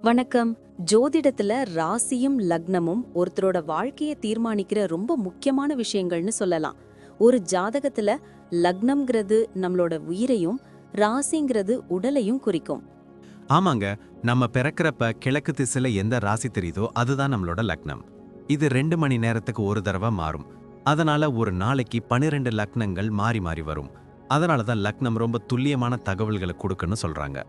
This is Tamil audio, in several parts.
வணக்கம். ஜோதிடத்துல ராசியும் லக்னமும் ஒருத்தரோட வாழ்க்கையை தீர்மானிக்கிற ரொம்ப முக்கியமான விஷயங்கள்னு சொல்லலாம். ஒரு ஜாதகத்துல லக்னம்ங்கிறது நம்மளோட உயிரையும், ராசிங்கிறது உடலையும் குறிக்கும். ஆமாங்க. நம்ம பிறக்கிறப்ப கிழக்கு திசையில எந்த ராசி தெரியுதோ அதுதான் நம்மளோட லக்னம். இது 2 மணி நேரத்துக்கு ஒரு தடவை மாறும். அதனால ஒரு நாளைக்கு 12 லக்னங்கள் மாறி மாறி வரும். அதனால தான் லக்னம் ரொம்ப துல்லியமான தகவல்களை கொடுக்குன்னு சொல்றாங்க.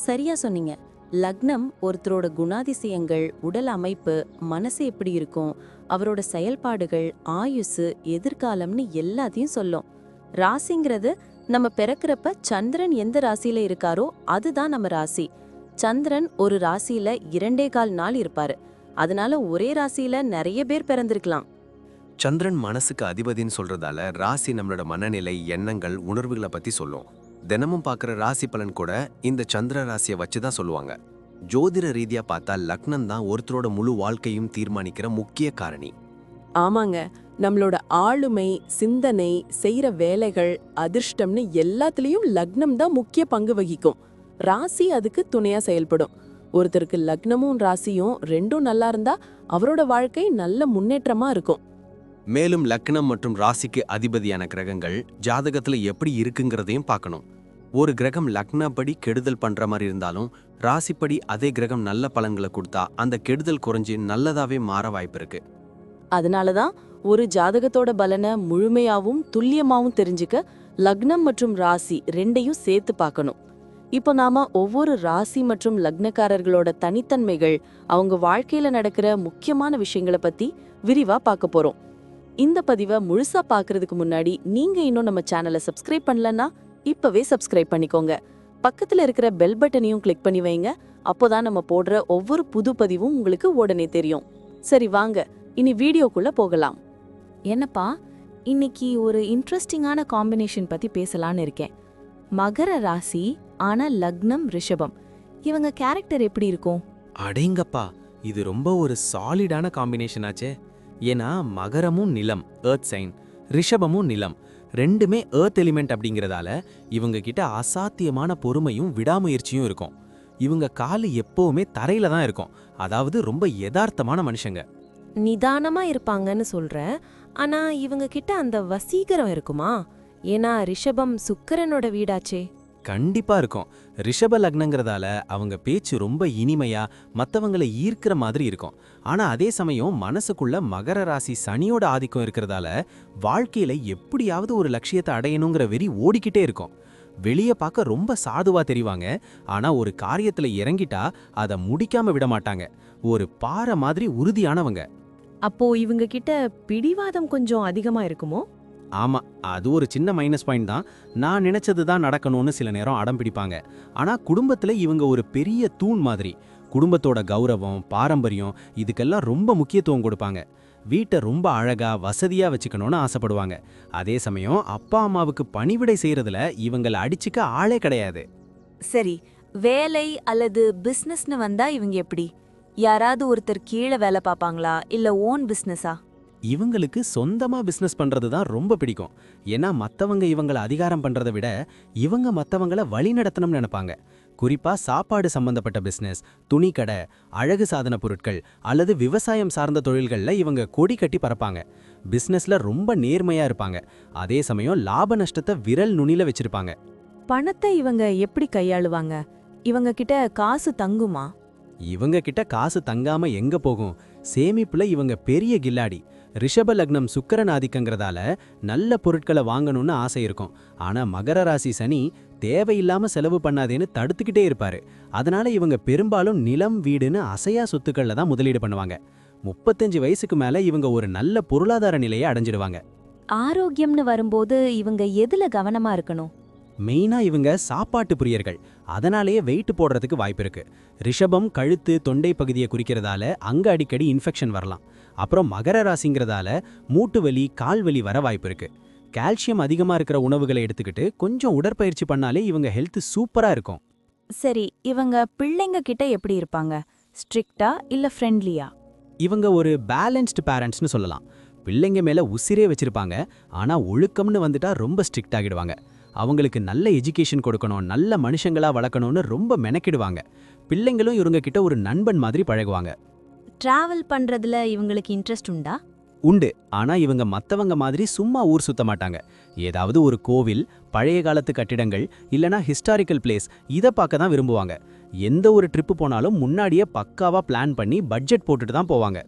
சரியா சொன்னீங்க. லக்னம் ஒருத்தரோட குணாதிசயங்கள், உடல் அமைப்பு, மனசு எப்படி இருக்கும், அவரோட செயல்பாடுகள், ஆயுசு, எதிர்காலம்னு எல்லாத்தையும் சொல்லும். ராசிங்கிறது நம்ம பிறக்கிறப்ப சந்திரன் எந்த ராசியில இருக்காரோ அதுதான் நம்ம ராசி. சந்திரன் ஒரு ராசியில 2.25 நாள் இருப்பாரு. அதனால ஒரே ராசியில நிறைய பேர் பிறந்திருக்கலாம். சந்திரன் மனசுக்கு அதிபதின்னு சொல்றதால ராசி நம்மளோட மனநிலை, எண்ணங்கள், உணர்வுகளை பத்தி சொல்லும். தினமும் பார்க்குற ராசி பலன் கூட இந்த சந்திர ராசியை வச்சு தான் சொல்லுவாங்க. ஜோதிட ரீதியா பார்த்தா லக்னம் தான் ஒருத்தரோட முழு வாழ்க்கையும் தீர்மானிக்கிற முக்கிய காரணி. ஆமாங்க, நம்மளோட ஆளுமை, சிந்தனை, செய்யற வேலைகள், அதிர்ஷ்டம்னு எல்லாத்துலயும் லக்னம் தான் முக்கிய பங்கு வகிக்கும். ராசி அதுக்கு துணையா செயல்படும். ஒருத்தருக்கு லக்னமும் ராசியும் ரெண்டும் நல்லா இருந்தா அவரோட வாழ்க்கை நல்ல முன்னேற்றமா இருக்கும். மேலும் லக்னம் மற்றும் ராசிக்கு அதிபதியான கிரகங்கள் ஜாதகத்துல எப்படி இருக்குங்கிறதையும் பார்க்கணும். ஒரு கிரகம் லக்னப்படி கெடுதல் பண்ற மாதிரி இருந்தாலும் ராசிப்படி அதே கிரகம் நல்ல பலன்களை கொடுத்தா அந்த கெடுதல் குறைஞ்சு நல்லதாவே மாற வாய்ப்பு இருக்கு. அதனாலதான் ஒரு ஜாதகத்தோட பலனை முழுமையாவும் துல்லியமாவும் தெரிஞ்சுக்க லக்னம் மற்றும் ராசி ரெண்டையும் சேர்த்து பார்க்கணும். இப்போ நாம ஒவ்வொரு ராசி மற்றும் லக்னக்காரர்களோட தனித்தன்மைகள், அவங்க வாழ்க்கையில நடக்கிற முக்கியமான விஷயங்களை பத்தி விரிவா பார்க்க போறோம். இந்த பதிவை முழுசா பார்க்கறதுக்கு முன்னாடி நீங்க இன்னும் நம்ம சேனலை சப்ஸ்கிரைப் பண்ணலன்னா இப்பவே சப்ஸ்கிரைப் பண்ணிக்கோங்க. பக்கத்துல இருக்கிற பெல் பட்டனையும் கிளிக் பண்ணி வைங்க. அப்போதான் நம்ம போடுற ஒவ்வொரு புது பதிவும் உங்களுக்கு உடனே தெரியும். சரி வாங்க, இனி வீடியோக்குள்ள போகலாம். என்னப்பா, இன்னைக்கு ஒரு இன்ட்ரெஸ்டிங்கான காம்பினேஷன் பத்தி பேசலான்னு இருக்கேன். மகர ராசி, ஆனா லக்னம் ரிஷபம். இவங்க கேரக்டர் எப்படி இருக்கும்? அடேங்கப்பா, இது ரொம்ப ஒரு சாலிடான காம்பினேஷன் ஆச்சே. ஏன்னா மகரமும் நிலம், எர்த் சைன், ரிஷபமும் நிலம், ரெண்டுமே எர்த் எலிமெண்ட் அப்படிங்கிறதால இவங்க கிட்ட அசாத்தியமான பொறுமையும் விடாமுயற்சியும் இருக்கும். இவங்க காலு எப்பவுமே தரையில தான் இருக்கும். அதாவது ரொம்ப யதார்த்தமான மனுஷங்க. நிதானமா இருப்பாங்கன்னு சொல்ற. ஆனா இவங்க கிட்ட அந்த வசீகரம் இருக்குமா? ஏன்னா ரிஷபம் சுக்கிரனோட வீடாச்சே. கண்டிப்பா இருக்கும். ரிஷப லக்னங்கிறதால அவங்க பேச்சு ரொம்ப இனிமையா மத்தவங்களை ஈர்க்கிற மாதிரி இருக்கும். ஆனா அதே சமயம் மனசுக்குள்ள மகர ராசி சனியோட ஆதிக்கம் இருக்கிறதால வாழ்க்கையில எப்படியாவது ஒரு லட்சியத்தை அடையணுங்கிற வெறி ஓடிக்கிட்டே இருக்கும். வெளியே பார்க்க ரொம்ப சாதுவா தெரிவாங்க. ஆனா ஒரு காரியத்துல இறங்கிட்டா அதை முடிக்காம விட மாட்டாங்க. ஒரு பாறை மாதிரி உறுதியானவங்க. அப்போ இவங்க கிட்ட பிடிவாதம் கொஞ்சம் அதிகமா இருக்குமோ? ஆமா, அது ஒரு சின்ன மைனஸ் பாயிண்ட் தான். நான் நினைச்சது தான் நடக்கணும்னு சில நேரம் அடம் பிடிப்பாங்க. ஆனா குடும்பத்துல இவங்க ஒரு பெரிய தூண் மாதிரி. குடும்பத்தோட கௌரவம், பாரம்பரியம் இதுக்கெல்லாம் ரொம்ப முக்கியத்துவம் கொடுப்பாங்க. வீட்டை ரொம்ப அழகா வசதியா வச்சுக்கணும்னு ஆசைப்படுவாங்க. அதே சமயம் அப்பா அம்மாவுக்கு பணிவிடை செய்யறதுல இவங்களை அடிச்சுக்க ஆளே கிடையாது. சரி, வேலை அல்லது பிசினஸ்னு வந்தா இவங்க எப்படி? யாராவது ஒருத்தர் கீழே வேலை பார்ப்பாங்களா, இல்ல ஓன் பிசினஸா? இவங்களுக்கு சொந்தமா பிசினஸ் பண்றது தான் ரொம்ப பிடிக்கும். ஏன்னா மத்தவங்க இவங்களை அதிகாரம் பண்றதை விட இவங்க மத்தவங்கள வழி நடத்தணும்னு நினைப்பாங்க. குறிப்பா சாப்பாடு சம்பந்தப்பட்ட பிசினஸ், துணிக்கடை, அழகு சாதன பொருட்கள் அல்லது விவசாயம் சார்ந்த தொழில்கள்ல இவங்க கொடி கட்டி பறப்பாங்க. பிசினஸ்ல ரொம்ப நேர்மையா இருப்பாங்க. அதே சமயம் லாப நஷ்டத்தை விரல் நுனில வச்சிருப்பாங்க. பணத்தை இவங்க எப்படி கையாளுவாங்க? இவங்க கிட்ட காசு தங்குமா? இவங்க கிட்ட காசு தங்காம எங்க போகும்? சேமிப்புல இவங்க பெரிய கில்லாடி. ரிஷப லக்னம் சுக்கிரன் ஆதிக்கங்கிறதால நல்ல பொருட்களை வாங்கணும்னு ஆசை இருக்கும். ஆனா மகர ராசி சனி தேவையில்லாம செலவு பண்ணாதேன்னு தடுத்துக்கிட்டே இருப்பாரு. அதனால இவங்க பெரும்பாலும் நிலம், வீடுன்னு அசையா சொத்துக்கள்ல தான் முதலீடு பண்ணுவாங்க. 35 வயசுக்கு மேல இவங்க ஒரு நல்ல பொருளாதார நிலையை அடைஞ்சிடுவாங்க. ஆரோக்கியம்னு வரும்போது இவங்க எதுல கவனமா இருக்கணும்? மெயினா இவங்க சாப்பாட்டு பிரியர்கள். அதனாலேயே வெயிட் போடுறதுக்கு வாய்ப்பு இருக்கு. ரிஷபம் கழுத்து, தொண்டை பகுதியை குறிக்கிறதால அங்க அடிக்கடி இன்ஃபெக்ஷன் வரலாம். அப்புறம் மகர ராசிங்கிறதால மூட்டு வலி, கால் வலி வர வாய்ப்பு இருக்கு. கால்சியம் அதிகமா இருக்கிற உணவுகளை எடுத்துக்கிட்டு கொஞ்சம் உடற்பயிற்சி பண்ணாலே இவங்க ஹெல்த் சூப்பரா இருக்கும். சரி, இவங்க பிள்ளைங்க கிட்ட எப்படி இருப்பாங்க? ஸ்ட்ரிக்ட்டா இல்ல ஃப்ரெண்ட்லியா? இவங்க ஒரு பேலன்ஸ்டு பேரண்ட்ஸ்னு சொல்லலாம். பிள்ளைங்க மேல உசிரே வச்சிருப்பாங்க. ஆனா ஒழுக்கம்னு வந்துட்டா ரொம்ப ஸ்ட்ரிக்ட் ஆகிடுவாங்க. அவங்களுக்கு நல்ல எஜுகேஷன் கொடுக்கணும், நல்ல மனுஷங்களா வளர்க்கணும்னு ரொம்ப மெனக்கிடுவாங்க. பிள்ளைங்களும் இவங்க கிட்ட ஒரு நண்பன் மாதிரி பழகுவாங்க. டிராவல் பண்றதுல இவங்களுக்கு இன்ட்ரெஸ்ட் உண்டா? உண்டு. ஆனா இவங்க மத்தவங்க மாதிரி சும்மா ஊர் சுத்த மாட்டாங்க. ஏதாவது ஒரு கோவில், பழைய காலத்து கட்டிடங்கள் இல்லனா ஹிஸ்டாரிக்கல் பிளேஸ் இத பார்க்க தான் விரும்புவாங்க. எந்த ஒரு ட்ரிப் போனாலும் முன்னாடியே பக்காவா பிளான் பண்ணி பட்ஜெட் போட்டுட்டு தான் போவாங்க.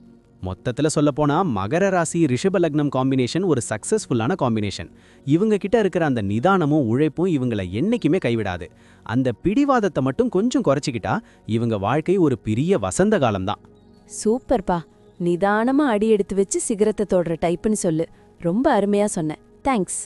மொத்தத்துல சொல்லப்போனா மகர ராசி ரிஷப லக்னம் காம்பினேஷன் ஒரு சக்சஸ்ஃபுல்லான காம்பினேஷன். இவங்க கிட்ட இருக்கிற அந்த நிதானமும் உழைப்பும் இவங்கள என்னைக்குமே கைவிடாது. அந்த பிடிவாதத்தை மட்டும் கொஞ்சம் குறைச்சிக்கிட்டா இவங்க வாழ்க்கை ஒரு பெரிய வசந்த காலம்தான். சூப்பர்ப்பா. நிதானமா அடி எடுத்து வச்சு சிகரத்தை தொடுற டைப்புன்னு சொல்லு. ரொம்ப அருமையா சொன்ன. தேங்க்ஸ்.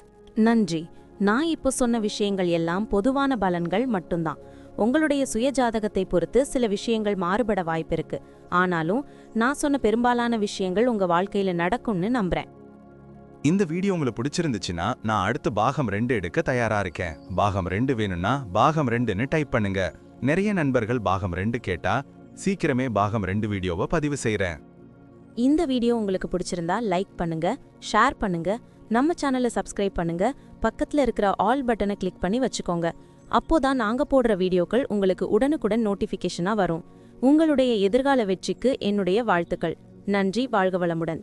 நன்றி. நான் இப்போ சொன்ன விஷயங்கள் எல்லாம் பொதுவான பலன்கள் மட்டும்தான். உங்களுடைய சுய ஜாதகத்தை பொறுத்து சில விஷயங்கள் மாறுபட வாய்ப்பிருக்கு. ஆனாலும் நான் சொன்ன பெரும்பாலான விஷயங்கள் உங்க வாழ்க்கையில நடக்கும்னு நம்புறேன். இந்த வீடியோ உங்களுக்கு பிடிச்சிருந்துச்சுன்னா நான் அடுத்து பாகம் 2 எடுக்க தயாரா இருக்கேன். பாகம் 2 வேணும்னா பாகம் 2ன்னு டைப் பண்ணுங்க. நிறைய நண்பர்கள் பாகம் 2 கேட்டா சீக்கிரமே பாகம் 2 வீடியோவை பதிவு செய்றேன். இந்த வீடியோ உங்களுக்கு பிடிச்சிருந்தா லைக் பண்ணுங்க, ஷேர் பண்ணுங்க, நம்ம சேனலை சப்ஸ்கிரைப் பண்ணுங்க, பக்கத்துல இருக்கிற ஆல் பட்டனை கிளிக் பண்ணி வச்சுக்கோங்க. அப்போதான் நாங்க போடுற வீடியோக்கள் உங்களுக்கு உடனுக்குடன் நோட்டிஃபிகேஷனா வரும். உங்களுடைய எதிர்கால வெற்றிக்கு என்னுடைய வாழ்த்துக்கள். நன்றி. வாழ்க வளமுடன்.